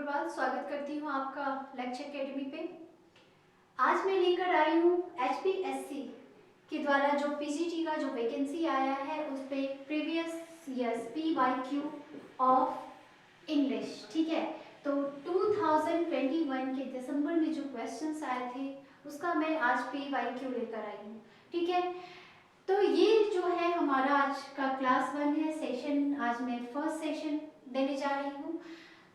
अग्रवाल स्वागत करती हूँ आपका लेक्चर एकेडमी पे। आज मैं लेकर आई हूँ HPSC के द्वारा जो PGT का जो वैकेंसी आया है उस पे previous years PYQ of English. ठीक है, तो 2021 के दिसंबर में जो क्वेश्चंस आए थे उसका मैं आज PYQ लेकर आई हूँ। ठीक है, तो ये जो है हमारा आज का क्लास 1 है सेशन। आज मैं फर्स्ट सेशन देने जा रही हूँ।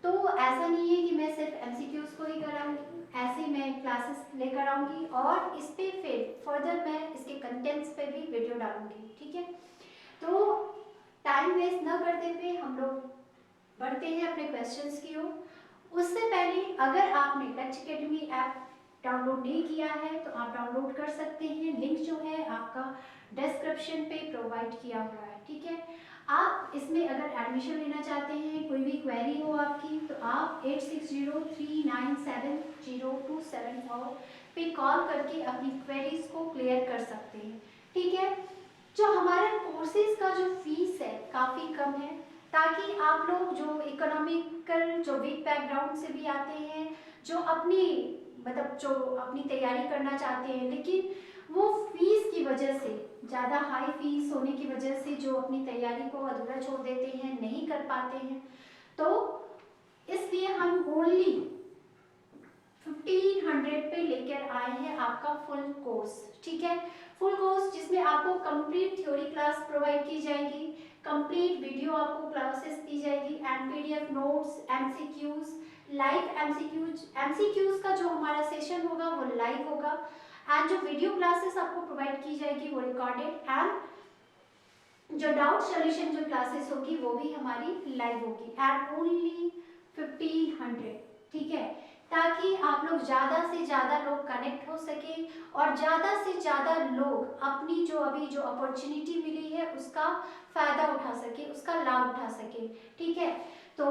तो ऐसा नहीं है कि मैं सिर्फ MCQs को ही कराऊंगी, ऐसे मैं क्लासेस लेकर आऊंगी और इस पे फिर फर्दर मैं इसके कंटेंट्स पे भी वीडियो डालूंगी। ठीक है, तो टाइम वेस्ट न करते हुए हम लोग बढ़ते हैं अपने क्वेश्चंस की ओर। उससे पहले अगर आपने लेक्चर एकेडमी ऐप डाउनलोड नहीं किया है तो आप डाउनलोड कर सकते हैं। लिंक जो है आपका डिस्क्रिप्शन पे प्रोवाइड किया हुआ है। ठीक है, आप इसमें अगर एडमिशन लेना चाहते हैं, कोई भी क्वेरी हो आपकी, तो आप 8603970274 पे कॉल करके अपनी क्वेरीज को क्लियर कर सकते हैं। ठीक है, जो हमारे कोर्सेज का जो फीस है काफ़ी कम है, ताकि आप लोग जो इकोनॉमिकल जो वीक बैकग्राउंड से भी आते हैं, जो जो अपनी तैयारी करना चाहते हैं लेकिन वो फीस की वजह से, ज़्यादा हाई फीस होने की वजह से जो अपनी तैयारी को अधूरा छोड़ देते हैं, नहीं कर पाते हैं, तो इसलिए हम ओनली 1500 पे लेकर आए हैं आपका फुल कोर्स। ठीक है, फुल कोर्स जिसमें आपको कंप्लीट थ्योरी क्लास प्रोवाइड की जाएगी, कंप्लीट वीडियो आपको क्लासेस दी जाएगी and PDF notes, MCQs, live MCQs का जो हमारा सेशन होगा वो लाइव होगा एंड जो वीडियो क्लासेस आपको प्रोवाइड की जाएगी वो रिकॉर्डेड एंड जो डाउट सॉल्यूशन जो क्लासेस होगी वो भी हमारी लाइव होगी एट ओनली 1500। ठीक है, ताकि आप लोग ज़्यादा से ज़्यादा लोग कनेक्ट हो सके और ज़्यादा से ज़्यादा लोग अपनी जो अभी जो अपॉर्चुनिटी मिली है उसका फ़ायदा उठा सके, उसका लाभ उठा सके। ठीक है, तो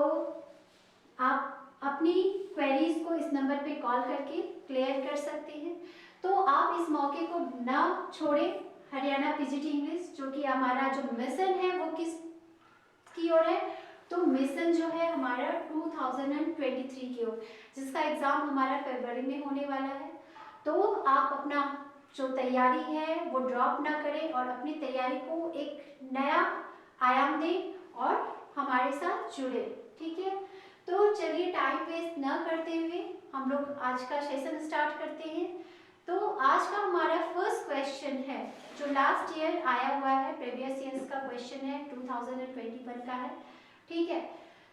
आप अपनी क्वेरीज को इस नंबर पे कॉल करके क्लियर कर सकते हैं। तो आप इस मौके को ना छोड़ें। हरियाणा PGT इंग्लिश जो कि हमारा जो मिशन है वो किस की ओर है, तो मिशन जो है हमारा 2023 की ओर, जिसका एग्जाम हमारा फरवरी में होने वाला है। तो आप अपना जो तैयारी है वो ड्रॉप ना करें और अपनी तैयारी को एक नया आयाम दें और हमारे साथ जुड़े। ठीक है, तो चलिए टाइम वेस्ट न करते हुए हम लोग आज का सेशन स्टार्ट करते हैं। तो आज का हमारा फर्स्ट क्वेश्चन है जो लास्ट ईयर आया हुआ है, प्रीवियस ईयर्स का क्वेश्चन है, 2021 का है। ठीक है,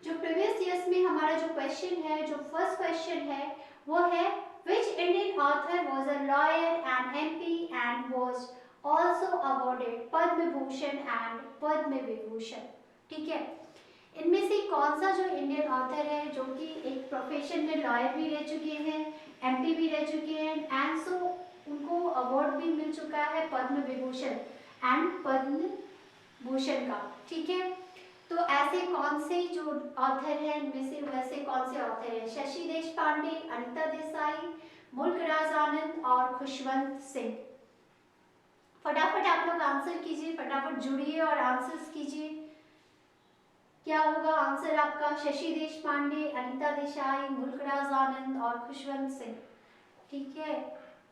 जो प्रीवियस ईयर्स में हमारा जो क्वेश्चन है, जो फर्स्ट क्वेश्चन है वो है which Indian author was a lawyer and MP and was also awarded Padma Bhushan and Padma Vibhushan. ठीक है, इनमें से कौन सा जो इंडियन ऑथर है जो कि एक प्रोफेशन में लॉयर भी रह चुके हैं, MP भी रह चुके हैं एंड सो उनको अवार्ड भी मिल चुका है पद्म विभूषण एंड पद्म भूषण का। ठीक है, तो ऐसे कौन से जो ऑथर हैं, इनमें से वैसे कौन से ऑथर हैं? शशि देशपांडे, अनीता देसाई, मुल्कराज आनंद और खुशवंत सिंह। फटाफट आप लोग आंसर कीजिए, फटाफट जुड़िए और आंसर्स कीजिए। क्या होगा आंसर आपका? शशि देशपांडे, अनीता देसाई, मुल्कराज आनंद और खुशवंत सिंह। ठीक है,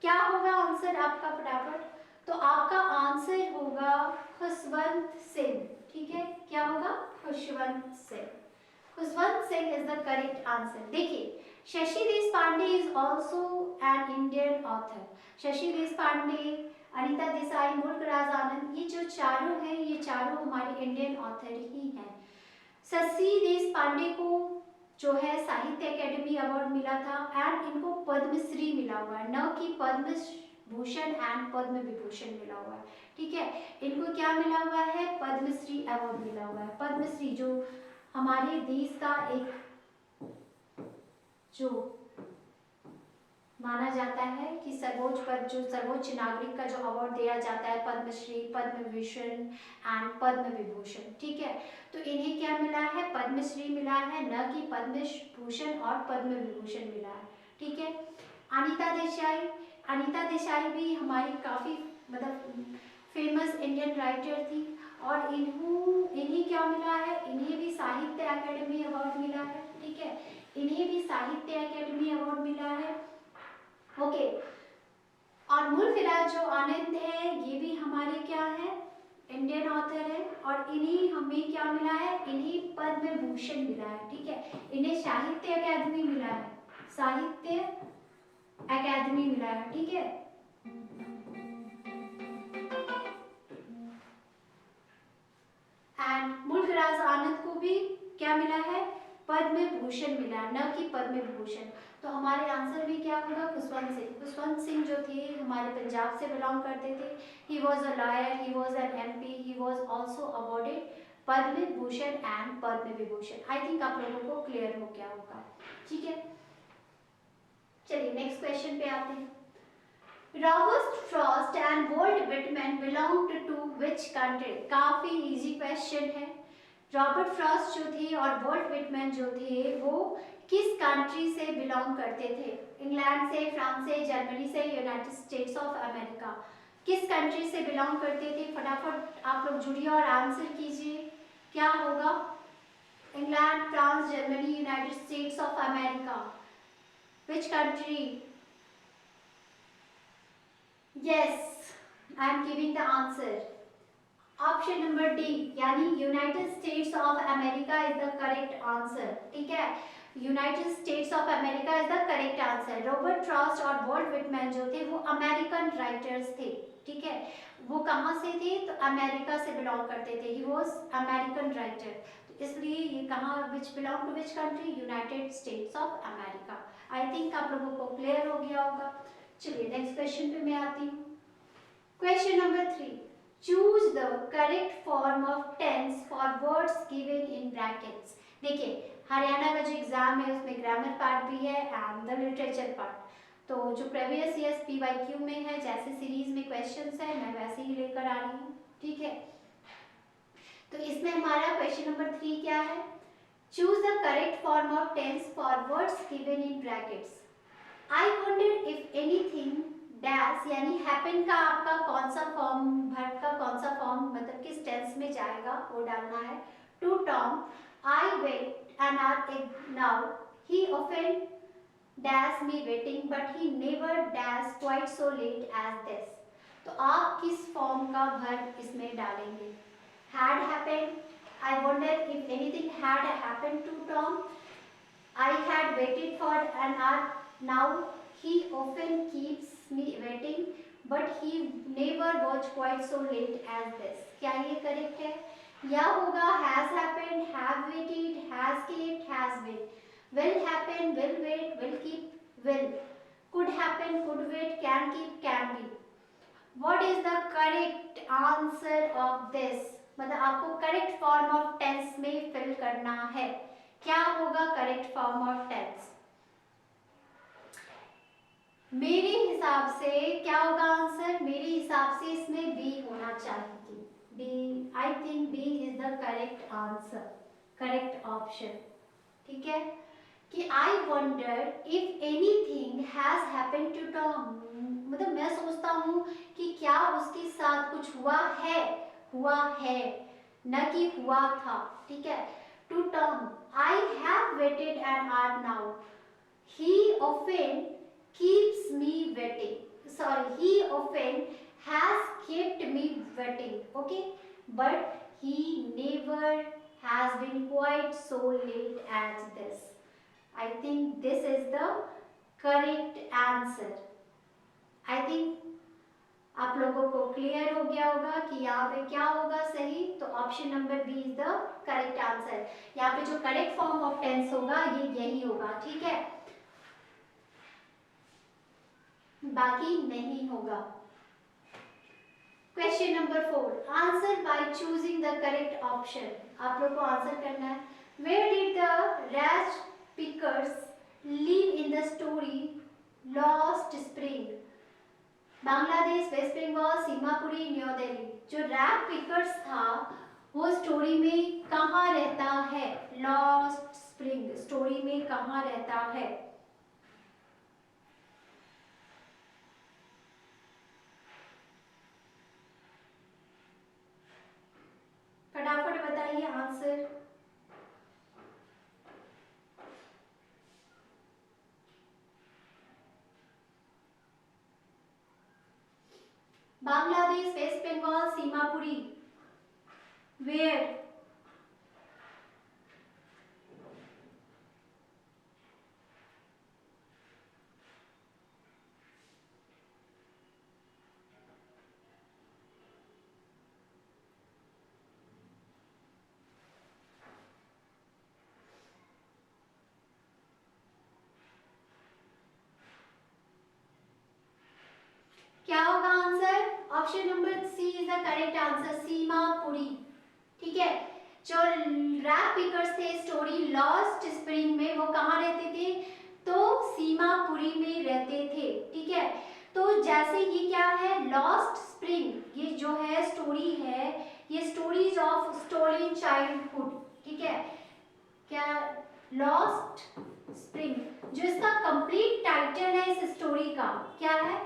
क्या होगा आंसर आपका? फटाफट। तो आपका आंसर होगा खुशवंत सिंह। ठीक है, क्या होगा? Khushwant Singh. Khushwant Singh is the correct answer. देखिए, Shashi Deshpande is also an Indian author. Shashi Deshpande, Anita Desai, Mulk Raj Anand, ये जो चारों हैं ये चारों हमारे इंडियन ऑथर ही हैं। शशि देशपांडे को जो है साहित्य अकेडमी अवार्ड मिला था एंड इनको पद्मश्री मिला हुआ है, न कि पद्म भूषण एंड पद्म विभूषण मिला हुआ है। ठीक है, इनको क्या मिला हुआ है? पद्मश्री अवार्ड मिला हुआ है। पद्मश्री जो हमारे देश का एक जो माना जाता है कि सर्वोच्च पद, जो सर्वोच्च नागरिक का जो अवार्ड दिया जाता है, पद्मश्री, पद्म भूषण एंड पद्म विभूषण। ठीक है, तो इन्हें क्या मिला है? पद्मश्री मिला है, न कि पद्म भूषण और पद्म विभूषण मिला है। ठीक है, अनीता देसाई भी हमारी काफ़ी फेमस इंडियन राइटर थी और इन्हें क्या मिला है? इन्हें भी साहित्य अकेडमी अवार्ड मिला है। ठीक है, इन्हें भी साहित्य अकेडमी अवार्ड मिला है। ओके, और मुल्कराज जो आनंद है ये भी हमारे क्या है, इंडियन ऑथर है, और इन्हीं हमें क्या मिला है, इन्हीं पद्म भूषण मिला है। ठीक है, इन्हें साहित्य अकादमी मिला है, साहित्य अकादमी मिला है। ठीक है, एंड मुल्कराज आनंद को भी क्या मिला है, पद्म भूषण मिला है, न कि पद्म विभूषण। तो हमारे आंसर भी क्या होगा, खुशवंत सिंह। खुशवंत सिंह जो थे हमारे पंजाब से बिलोंग करते थे। He was a lawyer, he was an MP, he was also awarded Padma Bhushan and Padma Vibhushan. I think आप लोगों को क्लियर हो गया होगा। ठीक है, चलिए नेक्स्ट क्वेश्चन पे आते हैं। Robert Frost and Walt Whitman belonged to which country? काफी इजी क्वेश्चन है। रॉबर्ट फ्रॉस्ट जो थे और वोल्ट विटमैन जो थे वो किस कंट्री से बिलोंग करते थे? इंग्लैंड से, फ्रांस से, जर्मनी से, यूनाइटेड स्टेट्स ऑफ अमेरिका। किस कंट्री से बिलोंग करते थे? फटाफट आप लोग जुड़िए और आंसर कीजिए, क्या होगा? England, France, Germany, United States of America. Which country? Yes, I am giving the answer. Option number D, यानी United States of America is the correct answer. ठीक है, United States of America is the correct answer. Robert Frost और volt Whitman जो थे वो American writers थे। ठीक है, वो कहाँ से थे? तो अमेरिका से बिलोंग करते थे। ही वॉज अमेरिकन राइटर, तो इसलिए ये कहाँ, which belong to which country? United States of America. I think आप लोगों को क्लियर हो गया होगा। चलिए नेक्स्ट क्वेश्चन पे मैं आती हूँ। Question number 3, choose the correct form of tense for words given in brackets. देखिए, हरियाणा का जो एग्जाम है उसमें ग्रामर पार्ट भी है एंड द लिटरेचर पार्ट। तो जो प्रीवियस ईयर्स PYQ में है, जैसे सीरीज में क्वेश्चंस है, मैं वैसे ही लेकर आ रही हूँ। ठीक है, तो इसमें हमारा क्वेश्चन नंबर 3 क्या है? Choose the correct form of tense for words given in brackets. I wonder if anything dash, यानी हैपन का आपका कौन सा फॉर्म, वर्ब का कौन सा फॉर्म, मतलब किस टेंस में जाएगा वो डालना है। To Tom I wait an hour now, he often dash me waiting but he never dash quite so late as this. तो आप किस फॉर्म का वर्ब इसमें डालेंगे? Had happened, I wonder if anything had happened to Tom, I had waited for an hour. Now he often keeps me waiting, but he never was quite so late as this. क्या ये correct है? या होगा has happened, have waited, has kept, has been. Will happen, will wait, will keep, will. Could happen, could wait, can keep, can be. What is the correct answer of this? मतलब आपको correct form of tense में fill करना है। क्या होगा correct form of tense? मेरे हिसाब से क्या होगा आंसर? मेरे हिसाब से इसमें बी होना चाहिए। B, I think B is the correct answer, correct option. ठीक है, कि I wonder if anything has happened to Tom, मतलब मैं सोचता हूँ कि क्या उसके साथ कुछ हुआ है, हुआ है, न कि हुआ था। ठीक है, to Tom I have waited an hour now. He often keeps me waiting. Sorry, he often has kept me waiting. Okay, but he never has been quite so late as this. I think this is the correct answer. I think आप लोगों को clear हो गया होगा कि यहाँ पे क्या होगा सही। तो option number B is the correct answer. यहाँ पे जो करेक्ट फॉर्म ऑफ टेंस होगा ये यही होगा। ठीक है, बाकी नहीं होगा। Question number 4, answer by choosing the correct option. आप लोग को आंसर करना है। Where did the rag pickers live in the story Lost Spring? Bangladesh, West Bengal, Seemapuri, New Delhi. जो रैप पिकर्स था वो स्टोरी में कहाँ रहता है? लॉस्ट स्प्रिंग स्टोरी में कहाँ रहता है? फटाफट बताइए answer. Bangladesh, West Bengal, Seemapuri. Where? क्या होगा answer? Option number C is the correct answer, Seemapuri. ठीक है, जो रैग पिकर्स थे स्टोरी लॉस्ट स्प्रिंग में, वो कहाँ रहते थे? तो सीमापुरी में रहते थे। ठीक है, तो जैसे ये क्या है, लॉस्ट स्प्रिंग, ये जो है स्टोरी है, ये स्टोरीज ऑफ स्टोलन चाइल्डहुड। ठीक है, क्या? लॉस्ट स्प्रिंग, जो इसका कंप्लीट टाइटल है इस स्टोरी का, क्या है?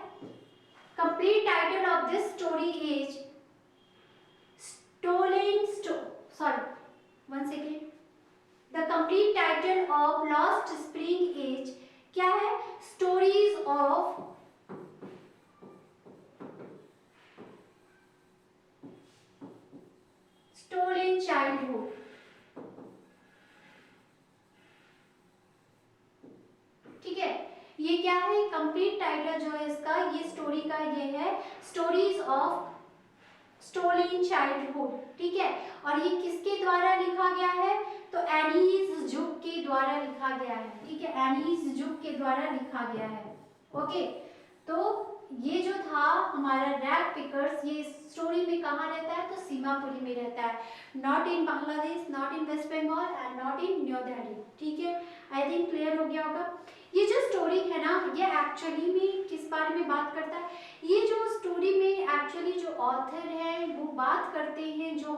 Complete title of this story is sorry, one second. The complete title of Lost Spring is क्या है? Stories of Stolen Childhood. ठीक है, ये क्या है? कंप्लीट टाइटल जो है इसका, ये स्टोरी का ये है, स्टोरीज ऑफ स्टोलन चाइल्डहुड। ठीक है, और ये किसके द्वारा लिखा गया है? तो एनीज जुक के द्वारा लिखा गया है। ठीक है, एनीज जुक के द्वारा लिखा गया है। ओके, तो ये जो था हमारा रैग पिकर्स, ये स्टोरी में कहाँ रहता है? तो सीमापुरी में रहता है, not in Bangladesh, not in West Bengal and not in New Delhi. ठीक है, आई थिंक क्लियर हो गया होगा। ये जो स्टोरी है ना, ये एक्चुअली में किस बारे में बात करता है? ये जो स्टोरी में एक्चुअली जो ऑथर है वो बात करते हैं, जो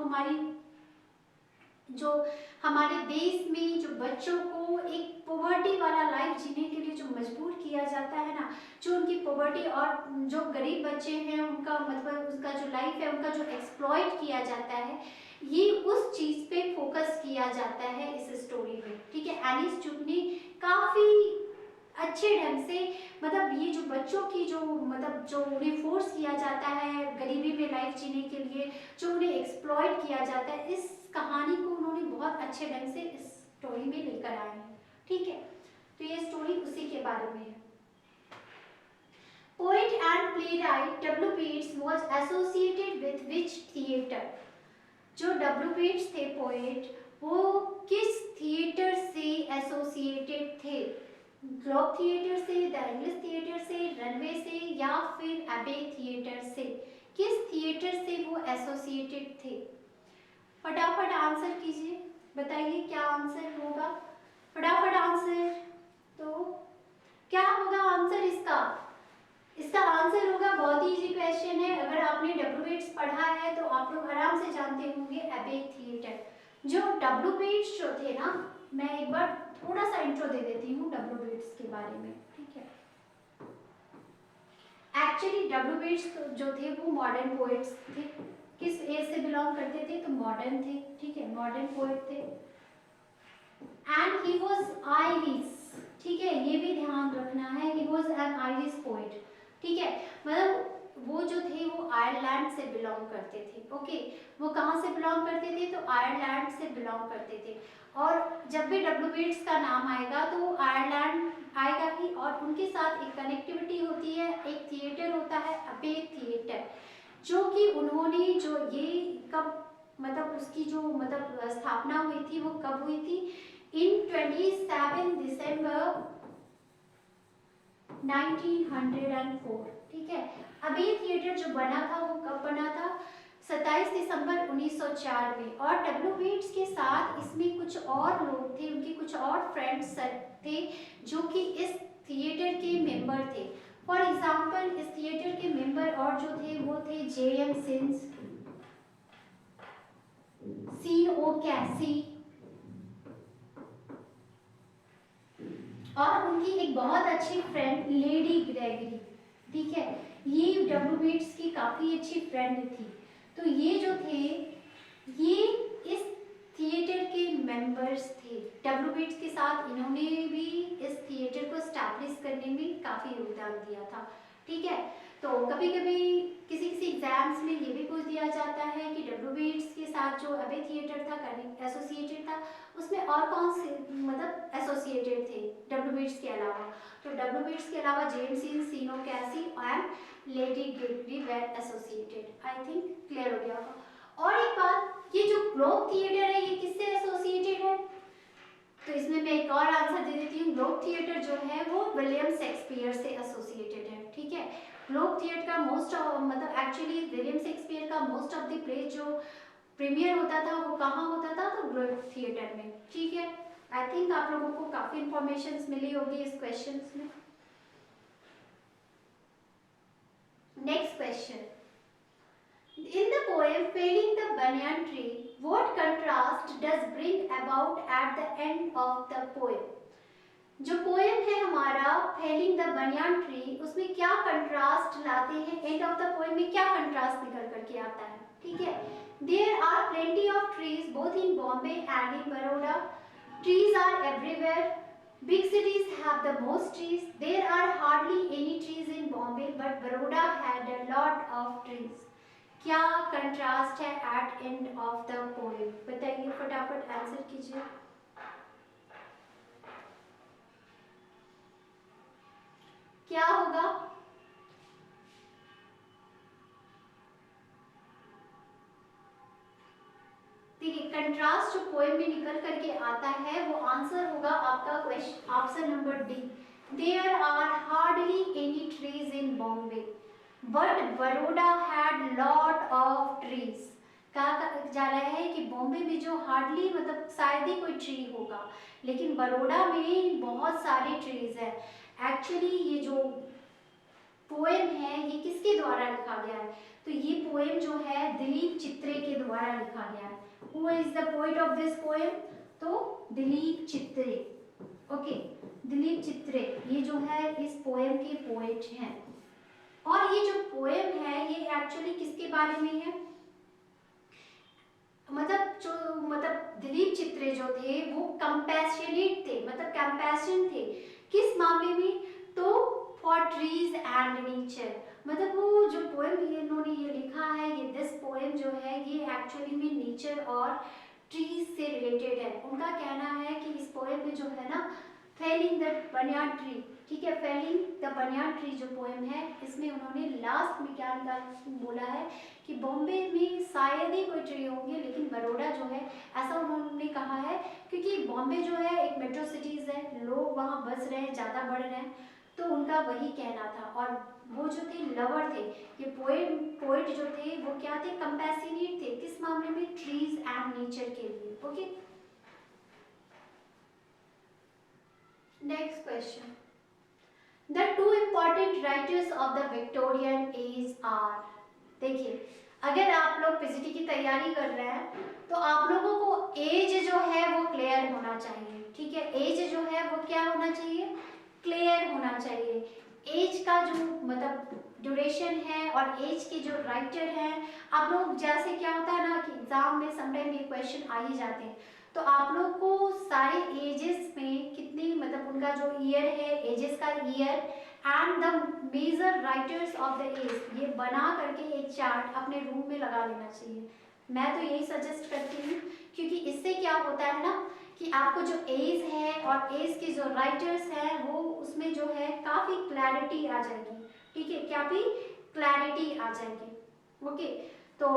हमारे देश में जो बच्चों को एक पॉवर्टी वाला लाइफ जीने के लिए जो मजबूर किया जाता है ना, जो उनकी पॉवर्टी और जो गरीब बच्चे हैं उनका मतलब उसका जो लाइफ है उनका जो एक्सप्लॉइट किया जाता है, ये उस चीज पे फोकस किया जाता है इस स्टोरी में। ठीक है, एनीस जुक ने काफी अच्छे ढंग से मतलब ये जो बच्चों की जो मतलब जो उन्हें फोर्स किया जाता है गरीबी में लाइफ जीने के लिए, जो उन्हें एक्सप्लॉइट किया जाता है, इस कहानी को उन्होंने बहुत अच्छे ढंग से इस स्टोरी में लेकर आए हैं। ठीक है, तो ये स्टोरी उसी के बारे में है। Poet and playwright W Pitt's was associated with which theatre? जो डब्ल्यू पीट्स थे पोएट, वो किस थिएटर से एसोसिएटेड थे? ग्लोब थिएटर से, द इंग्लिश थिएटर से, रनवे से या फिर एबे थिएटर से? किस थिएटर से वो एसोसिएटेड थे? फटाफट आंसर कीजिए, बताइए क्या आंसर होगा, फटाफट आंसर। तो क्या होगा आंसर इसका? इसका आंसर होगा, बहुत ही इजी क्वेश्चन है, अगर आपने डब्ल्यू पीट्स पढ़ा है तो आप लोग आराम से जानते होंगे, एबे थिएटर। जो डब्ल्यू पीट्स जो थे ना, मैं एक बार थोड़ा सा इंट्रो दे देती हूँ डब्ल्यू पीट्स के बारे में। ठीक है, एक्चुअली डब्ल्यू पीट्स जो थे वो मॉडर्न पोएट्स थे। किस एज से बिलोंग करते थे? तो मॉडर्न थे। ठीक है, मॉडर्न पोएट थे एंड ही वाज आयरिश। ठीक है, ये भी ध्यान रखना है, he was an Irish poet. ठीक है, मतलब वो जो थे वो आयरलैंड से बिलोंग करते थे। ओके, वो कहाँ से बिलोंग करते थे? तो आयरलैंड से बिलोंग करते थे। और जब भी डब्ल्यू पीट्स का नाम आएगा तो आयरलैंड आएगा ही, और उनके साथ एक कनेक्टिविटी होती है, एक थिएटर होता है एबे थिएटर, जो कि उन्होंने जो ये कब मतलब उसकी जो मतलब स्थापना हुई थी वो कब हुई थी? इन 27 दिसंबर 1904। ठीक है, अब ये थिएटर जो बना था वो कब बना था? 27 दिसंबर 1904 में। और डब्ल्यू पीट्स के साथ इसमें कुछ और लोग थे, उनके कुछ और फ्रेंड्स थे जो कि इस थिएटर के मेंबर थे। फॉर एग्जाम्पल इस थिएटर के मेंबर और जो थे वो थे J.M. Since, C.O. कैसी, और उनकी एक बहुत अच्छी फ्रेंड लेडी ग्रेगरी। ठीक है, ये डब्ल्यू पीट्स की काफी अच्छी फ्रेंड थी। तो ये जो थे ये इस थिएटर के मेंबर्स थे। डब्ल्यू पीट्स के साथ इन्होंने भी इस थिएटर को एस्टैब्लिश करने में काफी योगदान दिया था। ठीक है, तो कभी कभी किसी किसी एग्जाम्स में ये भी पूछ दिया जाता है कि डब्ल्यू बीट्स के साथ जो अबे थिएटर था कनेक्ट एसोसिएटेड था, उसमें और कौन से मतलब एसोसिएटेड थे डब्ल्यू बीट्स के अलावा। तो डब्ल्यू बीट्स के अलावा जेम्स इन, Sean O'Casey and lady Gregory were associated. I think clear हो गया होगा। और एक बात, ये जो ग्लोब थिएटर है ये किससे एसोसिएटेड है? तो इसमें मैं एक और आंसर दे देती हूँ। ग्लोब थिएटर जो है वो विलियम शेक्सपियर से एसोसिएटेड है, ठीक है। ग्लोब थिएटर का मोस्ट मतलब एक्चुअली विलियम शेक्सपियर का मोस्ट ऑफ द प्ले जो प्रीमियर होता था वो कहाँ होता था? तो ग्लोब थिएटर में, ठीक है। आई थिंक आप लोगों को काफी इंफॉर्मेशन मिली होगी इस क्वेश्चन में। Next question, in the poem Felling the Banyan Tree, what contrast does bring about at the end of the poem? जो पोएम है हमारा फेलिंग द बनियान ट्री, उसमें क्या कंट्रास्ट लाते हैं? एंड ऑफ द पोएम में क्या contrast निकल करके आता है, ठीक है। There are plenty of trees both in Bombay and in Baroda, trees are everywhere, big cities have the most trees, there are hardly any trees in Bombay but Baroda had a lot of trees। क्या contrast है at end of the poem? बताइए, फटाफट answer कीजिए। क्या होगा? देखिए, contrast जो poem में निकल करके आता है वो आंसर होगा आपका question option number D. There are hardly any trees in Bombay but Baroda had lot of trees. कहा जा रहा है कि बॉम्बे में जो हार्डली मतलब शायद ही कोई ट्री होगा, लेकिन बड़ौदा में बहुत सारे ट्रीज है। एक्चुअली ये जो पोएम है ये किसके द्वारा लिखा गया है? तो ये पोएम जो है दिलीप चित्रे के द्वारा लिखा गया है। Who is the poet of this poem? तो दिलीप चित्रे, ओके, दिलीप चित्रे ये जो है इस पोएम के पोएट हैं। और ये जो पोएम है ये एक्चुअली किसके बारे में है? मतलब दिलीप चित्रे जो थे वो कंपैशनेट थे, मतलब कंपैशन थे। किस मामले में? तो फॉर ट्रीज एंड नेचर। मतलब वो जो पोएम इन्होंने ये लिखा है, ये दिस पोएम जो है ये एक्चुअली में नेचर और ट्रीज से रिलेटेड है। उनका कहना है कि इस पोएम में जो है ना फेलिंग द बनियान ट्री, ठीक है, फेलिंग द बनियान ट्री जो पोएम है इसमें उन्होंने लास्ट में क्या बोला है कि बॉम्बे में शायद ही कोई ट्री होंगे, लेकिन बड़ौदा जो है ऐसा उन्होंने कहा है क्योंकि बॉम्बे जो है एक मेट्रो सिटीज है, लोग वहाँ बस रहे हैं, ज़्यादा बढ़ रहे हैं, तो उनका वही कहना था। और वो जो थे लवर थे, ये पोएट जो थे वो क्या थे? कंपैशनेट थे। किस मामले में? ट्रीज एंड नेचर के लिए, okay. Next question, the two important writers of the Victorian age are. देखिए, अगर आप लोग पीजीटी की तैयारी कर रहे हैं तो आप लोगों को एज जो है वो क्लियर होना चाहिए, ठीक है। एज जो है वो क्या होना चाहिए? क्लियर होना चाहिए। एज का जो मतलब ड्यूरेशन है और एज के जो राइटर हैं, आप लोग जैसे क्या होता है ना कि एग्जाम में समटाइम ये क्वेश्चन आ ही जाते हैं, तो आप लोग को सारे एजेस में कितनी मतलब उनका जो ईयर है, एजेस का year and the major writers of the age, ये बना करके एक चार्ट अपने रूम में लगा लेना चाहिए। मैं तो यही सजेस्ट करती हूँ, क्योंकि इससे क्या होता है ना कि आपको जो एज है और एज के जो राइटर्स हैं वो उसमें जो है काफ़ी क्लैरिटी आ जाएगी, ठीक है, क्या भी क्लैरिटी आ जाएगी, ओके। तो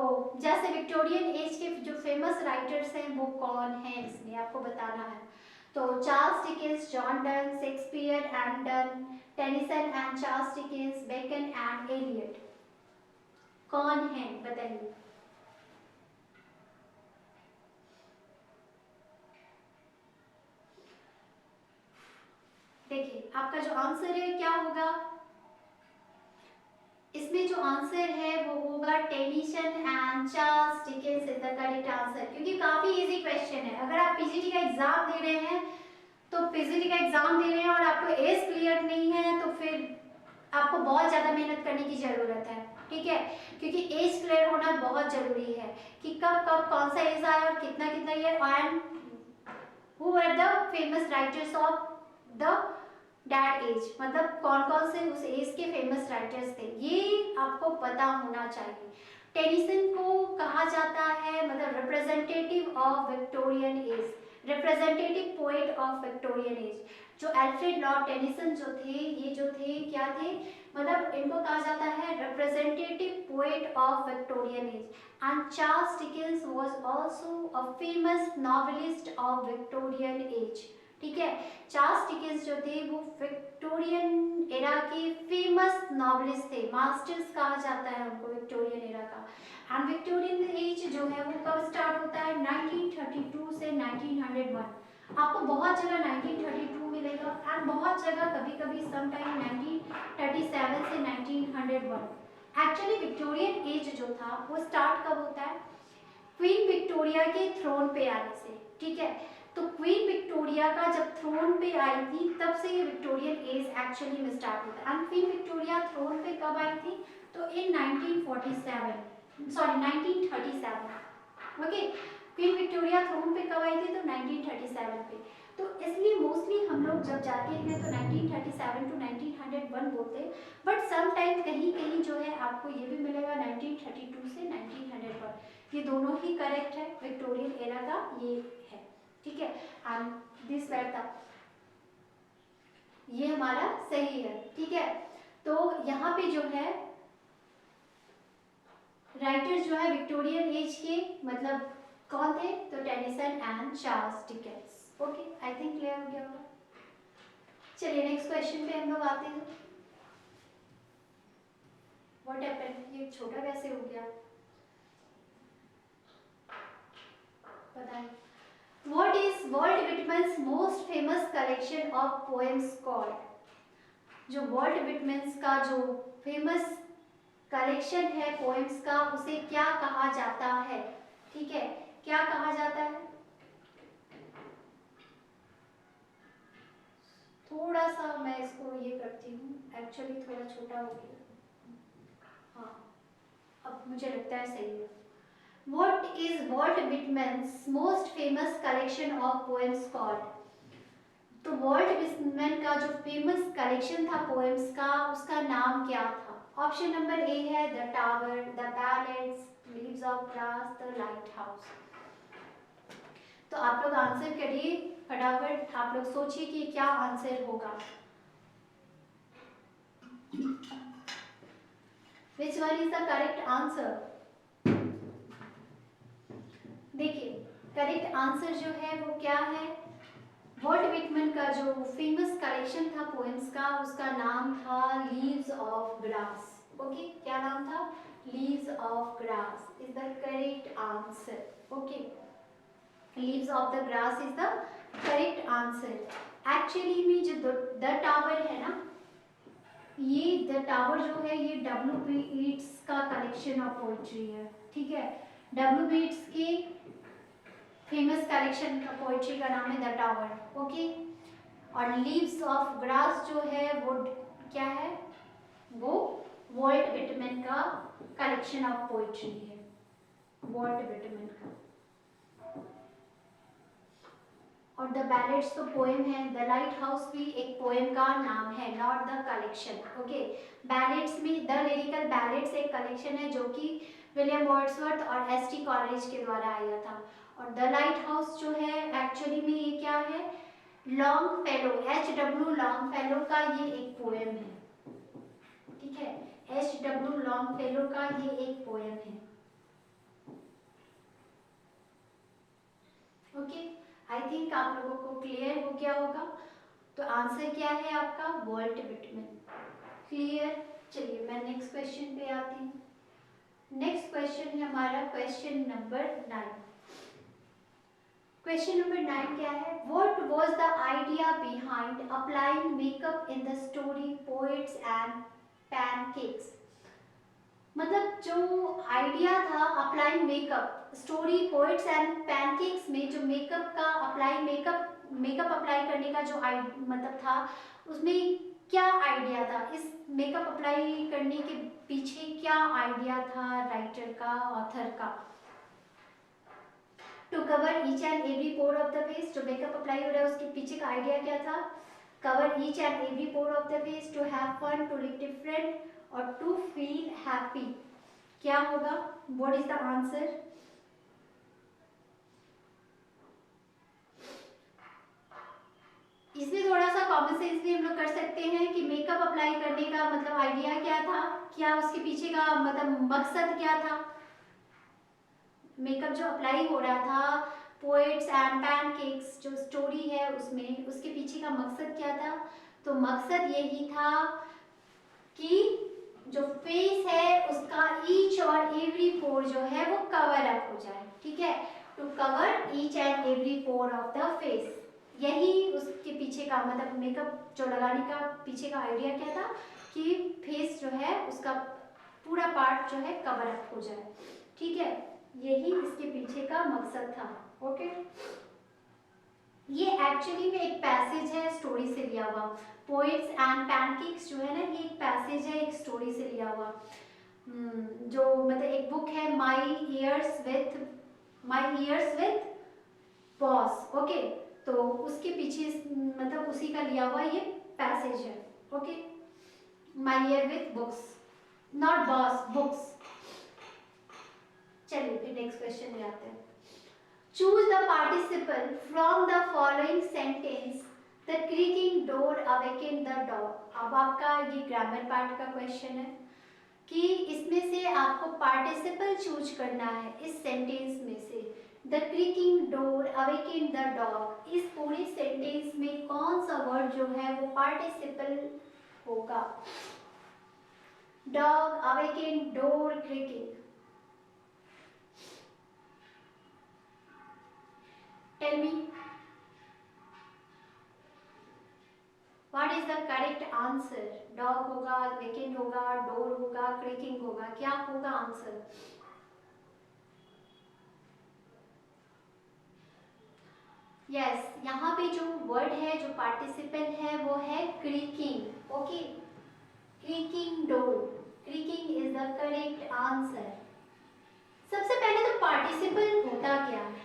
जैसे विक्टोरियन एज के जो फेमस राइटर्स हैं वो कौन हैं इसमें आपको बताना है। तो Charles Dickens, John Donne, Shakespeare and Donne, Tennyson and Charles Dickens, Bacon and Eliot, कौन है बताइए। देखिए, आपका जो आंसर है क्या होगा? इसमें जो आंसर है वो होगा Tennyson and Charles Dickens is the correct answer, क्योंकि काफी इजी क्वेश्चन है। अगर आप पीजीटी का एग्जाम दे रहे हैं तो पीजीटी का एग्जाम दे रहे हैं और आपको एज क्लियर नहीं है तो फिर आपको बहुत ज्यादा मेहनत करने की जरूरत है, ठीक है, क्योंकि एज क्लियर होना बहुत जरूरी है कि कब कब कौन सा एज आया और कितना कितना year, and who are the famous writers of the that age, मतलब कौन कौन से उस एज के फेमस राइटर्स थे, ये आपको पता होना चाहिए। टेनिसन को कहा जाता है मतलब representative of Victorian age, representative poet of Victorian age. जो एल्फ्रेड लॉर्ड टेनिसन जो थे, ये जो थे क्या थे, मतलब इनको कहा जाता है representative poet of Victorian age. And Charles Dickens was also a famous novelist of Victorian age. ठीक है, चार्ल्स डिकेंस जो थे वो विक्टोरियन एरा के फेमस नॉवेलिस्ट थे, मास्टर्स कहा जाता है उनको विक्टोरियन एरा का। एंड विक्टोरियन एज जो है वो कब स्टार्ट होता है, 1932 से 1901। आपको बहुत जगह 1932 मिलेगा एंड बहुत जगह कभी कभी समटाइम 1937 से 1901। एक्चुअली विक्टोरियन एज जो था वो स्टार्ट कब होता है, क्वीन विक्टोरिया के थ्रोन पे आने से। ठीक है, तो क्वीन विक्टोरिया का जब थ्रोन पे आई थी तब से ये विक्टोरियन एज एक्चुअली में स्टार्ट होता है। एंड क्वीन विक्टोरिया थ्रोन पे कब आई थी, तो in 1937, sorry 1937। Okay, Queen Victoria throne पे कब आई थी, तो 1937 पे। तो इसलिए मोस्टली हम लोग जब जाते हैं तो 1937 टू 1901 बोलते हैं, बट सम टाइम कहीं कहीं जो है आपको ये भी मिलेगा 1932 से 1901। ये दोनों ही करेक्ट है, विक्टोरियन एरा का ये है। ठीक है, एंड दिस वेर था, ये हमारा सही है। ठीक है, तो यहाँ पे जो है राइटर्स जो है विक्टोरियन एज के मतलब कौन थे, तो Tennyson and Charles Dickens. Okay, I think clear हो गया होगा। चलिए नेक्स्ट क्वेश्चन पे हम लोग आते हैं। व्हाट हैपेंड, ये छोटा कैसे हो गया पता नहीं। What is Walt Whitman's most famous collection of poems called? जो वॉल्ट विटमन्स का जो फेमस कलेक्शन है पोएम्स का, उसे क्या कहा जाता है। ठीक है, क्या कहा जाता है, थोड़ा सा मैं इसको ये करती हूँ, एक्चुअली थोड़ा छोटा हो गया। हाँ, अब मुझे लगता है सही है। What is Walt Whitman's most famous collection of poems called? तो वॉल्ट विटमन का जो फेमस कलेक्शन था पोएम्स का, उसका नाम क्या था। ऑप्शन नंबर ए है the tower, the ballads, leaves of grass, the light house. तो आप लोग आंसर करिए फटाफट, आप लोग सोचिए कि क्या आंसर होगा। Which one is the correct answer. देखिए करेक्ट आंसर जो है वो क्या है, वॉल्ट विटमन का जो फेमस कलेक्शन था पोएम्स का, उसका नाम था लीव्स ऑफ ग्रास। ओके, क्या नाम था, leaves of grass is the correct answer. Okay, leaves of the grass is the correct answer. Actually में जो द टावर है ना, ये द टावर जो है ये W.B. Yeats का कलेक्शन ऑफ पोइट्री है। ठीक है, W.B. Yeats के फेमस कलेक्शन का पोइट्री का नाम है द टावर। ओके, और लीव्स ऑफ ग्रास जो है वो क्या है, वो वॉल्ट विटमन का कलेक्शन ऑफ पोइट्री है, वॉल्ट विटमन का। और द बैलेड्स तो पोएम है, द लाइट हाउस भी एक पोएम का नाम है, not the collection. Okay, ballads में द लिरिकल बैलेड्स एक कलेक्शन है जो कि विलियम वर्ड्सवर्थ और एस.टी. कॉलेरिज के द्वारा आया था। और द लाइट हाउस जो है एक्चुअली में ये क्या है, लॉन्गफेलो, H.W. लॉन्गफेलो का ये एक पोएम है। ठीक है, H.W. लॉन्गफेलो का ये एक पोएम है। ओके, आई थिंक आप लोगों को क्लियर हो गया होगा। तो आंसर क्या है आपका, वॉल्ट विटमन। क्लियर। चलिए मैं नेक्स्ट क्वेश्चन पे आती हूँ। नेक्स्ट क्वेश्चन है हमारा क्वेश्चन नंबर 9। क्वेश्चन नंबर 9 क्या है, what was the idea behind applying makeup in the story poets and pancakes. मतलब जो आइडिया था applying makeup story poets and pancakes में, जो मेकअप का अप्लाई मेकअप अप्लाई करने का जो मतलब था, उसमें क्या आइडिया था, इस मेकअप अप्लाई करने के पीछे क्या आइडिया था राइटर का, ऑथर का। To cover each and every pore of the face, जो मेकअप अप्लाई हो रहा है उसके पीछे का आइडिया क्या था, cover each and every pore of the face, to have fun, to look different or to feel happy. क्या होगा? What is the answer? इसमें थोड़ा सा कॉमन सेंस भी हम लोग कर सकते हैं कि मेकअप अप्लाई करने का मतलब आइडिया क्या था, क्या उसके पीछे का मतलब मकसद क्या था। मेकअप जो अप्लाई हो रहा था पोएट्स एंड पैनकेक्स जो स्टोरी है उसमें, उसके पीछे का मकसद क्या था? तो मकसद यही था कि जो फेस है उसका ईच और एवरी पोर जो है वो कवर अप हो जाए, ठीक है, to cover each and every pore of the face. यही उसके पीछे का मतलब मेकअप जो लगाने का पीछे का आइडिया क्या था कि फेस जो है उसका पूरा पार्ट जो है कवर अप हो जाए, ठीक है, यही इसके पीछे का मकसद था। ओके, ये एक्चुअली में एक पैसेज है स्टोरी से लिया हुआ। पोएट्स एंड पैनकेक्स जो है ना, ये एक पैसेज है एक स्टोरी से लिया हुआ। जो मतलब एक बुक है माई ईयर्स विथ बॉस। ओके, तो उसके पीछे मतलब उसी का लिया हुआ ये पैसेज है। Okay, my year with books, not boss, books. चलिए फिर नेक्स्ट क्वेश्चन में आते हैं। Choose the participle from the following sentence, the creaking door awaken the dog. अब आपका ये ग्रामर पार्ट का क्वेश्चन है कि इसमें से आपको पार्टिसिपल चूज करना है इस सेंटेंस में से। The creaking door awaken the dog, इस पूरे सेंटेंस में कौन सा वर्ड जो है वो पार्टिसिपल होगा? Dog, awaken, door, creaking. Tell me what is the correct answer? Dog होगा, अवेकन होगा, डोर होगा, क्रीकिंग होगा, क्या होगा आंसर? यस, यहाँ पे जो वर्ड है जो पार्टिसिपल है वो है creaking. Okay, creaking door, creaking is the correct answer. सबसे पहले तो पार्टिसिपल होता क्या है?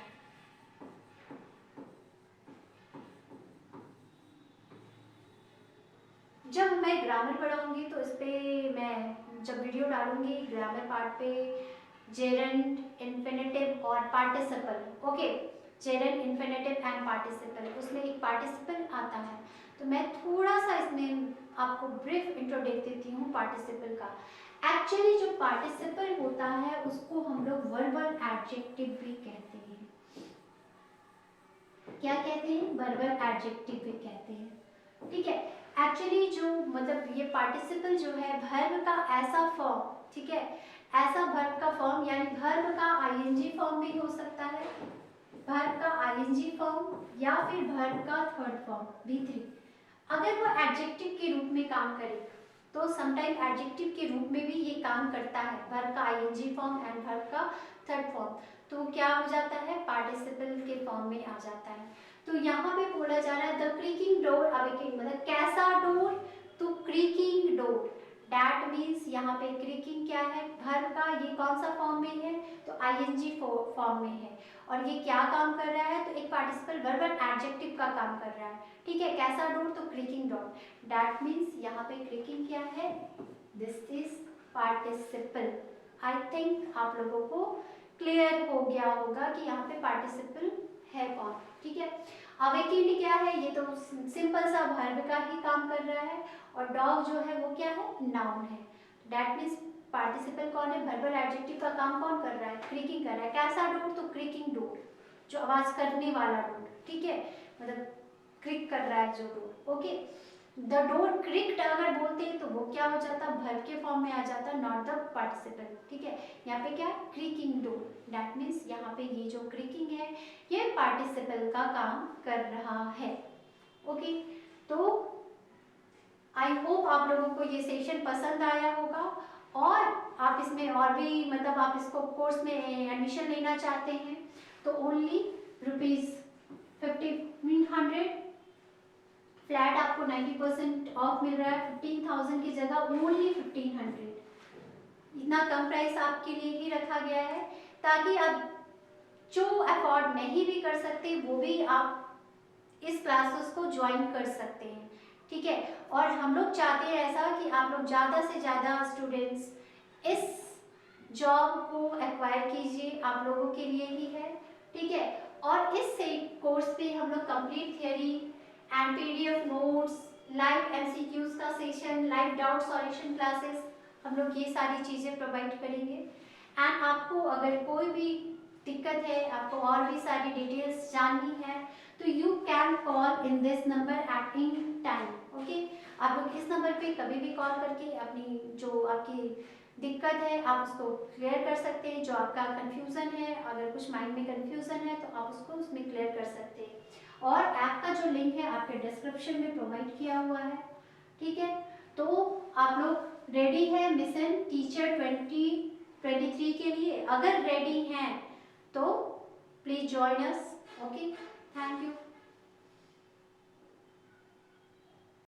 जब मैं ग्रामर पढ़ाऊंगी तो इस पे मैं जब वीडियो डालूंगी ग्रामर पार्ट पे, जेरेंट, इन्फिनेटिव और participle. Okay, Geraint, infinitive and participle, उसमें एक पार्टिसिपल आता है, तो मैं थोड़ा सा इसमें आपको ब्रीफ इंट्रो दे देती हूँ पार्टिसिपल का। एक्चुअली जो पार्टिसिपल होता है उसको हम लोग वर्बल एडजेक्टिव भी कहते हैं। क्या कहते हैं? वर्बल एडजेक्टिव भी कहते हैं, ठीक है। एक्चुअली जो मतलब ये पार्टिसिपल जो है वर्ब का ऐसा फॉर्म, ठीक है, ऐसा वर्ब का फॉर्म यानी वर्ब का आईएनजी फॉर्म भी हो सकता है, वर्ब का आईएनजी फॉर्म या फिर वर्ब का थर्ड फॉर्म V3। अगर वो एडजेक्टिव के रूप में काम करे तो समटाइम एडजेक्टिव के रूप में भी ये काम करता है, वर्ब का आईएनजी फॉर्म एंड वर्ब का थर्ड फॉर्म, तो क्या हो जाता है? पार्टिसिपल के फॉर्म में आ जाता है। तो यहाँ पे बोला जा रहा है द क्रीकिंग डोर अवेकिंग, मतलब कैसा डोर? तो क्रीकिंग डोर, डैट मीन्स यहाँ पे क्रीकिंग क्या है? वर्ब का ये कौन सा फॉर्म में है? तो आईएनजी फॉर्म में है, और ये क्या काम कर रहा है? तो एक पार्टिसिपल वर्बल एडजेक्टिव का काम कर रहा है, ठीक है। कैसा डोर? तो क्रीकिंग डोर, डैट मीन्स यहाँ पे क्रीकिंग क्या है? This is participle. I think आप लोगों को क्लियर हो गया होगा कि यहाँ पे पार्टिसिपल है कौन, ठीक है। अवेकेंड क्या है? ये तो सिंपल सा वर्ब का ही काम कर रहा है, और डॉग जो है वो क्या है? नाउन है। दैट मीन्स पार्टिसिपल कौन है? वर्बल एडजेक्टिव का काम कौन कर रहा है? क्रीकिंग कर रहा है। कैसा डोर? तो क्रीकिंग डोर, जो आवाज करने वाला डोर, ठीक है, मतलब क्रिक कर रहा है जो डोर। ओके, द डोर क्रिक्ड अगर बोलते हैं तो वो क्या हो जाता? वर्ब के फॉर्म में आ जाता, नॉट द पार्टिसिपल, ठीक है। यहाँ पे क्या? क्रीकिंग डोर, दैट मीन्स यहाँ पे ये जो क्रीकिंग है ये पार्टिसिपल का काम कर रहा है। ओके, तो आई होप आप लोगों को ये सेशन पसंद आया होगा, और आप इसमें और भी मतलब आप इसको कोर्स में एडमिशन लेना चाहते हैं तो ओनली ₹1500 फ्लैट आपको 90% ऑफ मिल रहा है। 15,000 की जगह ओनली 1500, इतना कम प्राइस आपके लिए ही रखा गया है ताकि अब जो अफोर्ड नहीं भी कर सकते वो भी आप इस क्लासेस को ज्वाइन कर सकते हैं, ठीक है। और हम लोग चाहते हैं ऐसा कि आप लोग ज़्यादा से ज़्यादा स्टूडेंट्स इस जॉब को एक्वायर कीजिए, आप लोगों के लिए ही है, ठीक है। और इस कोर्स पे हम लोग complete theory and PDF notes, live MCQs का session, live doubt solution classes, हम लोग ये सारी चीज़ें प्रोवाइड करेंगे। एंड आपको अगर कोई भी दिक्कत है, आपको और भी सारी डिटेल्स जाननी है, तो you can call in this number at any time, okay. आप लोग इस नंबर पे कभी भी कॉल करके अपनी जो आपकी दिक्कत है आप उसको क्लियर कर सकते हैं, जो आपका कंफ्यूजन है, अगर कुछ माइंड में कंफ्यूजन है तो आप उसको उसमें क्लियर कर सकते हैं। और ऐप का जो लिंक है आपके डिस्क्रिप्शन में प्रोवाइड किया हुआ है, ठीक है। तो आप लोग रेडी है मिशन टीचर 2023 के लिए? अगर रेडी हैं तो प्लीज जॉइन अस, ओके।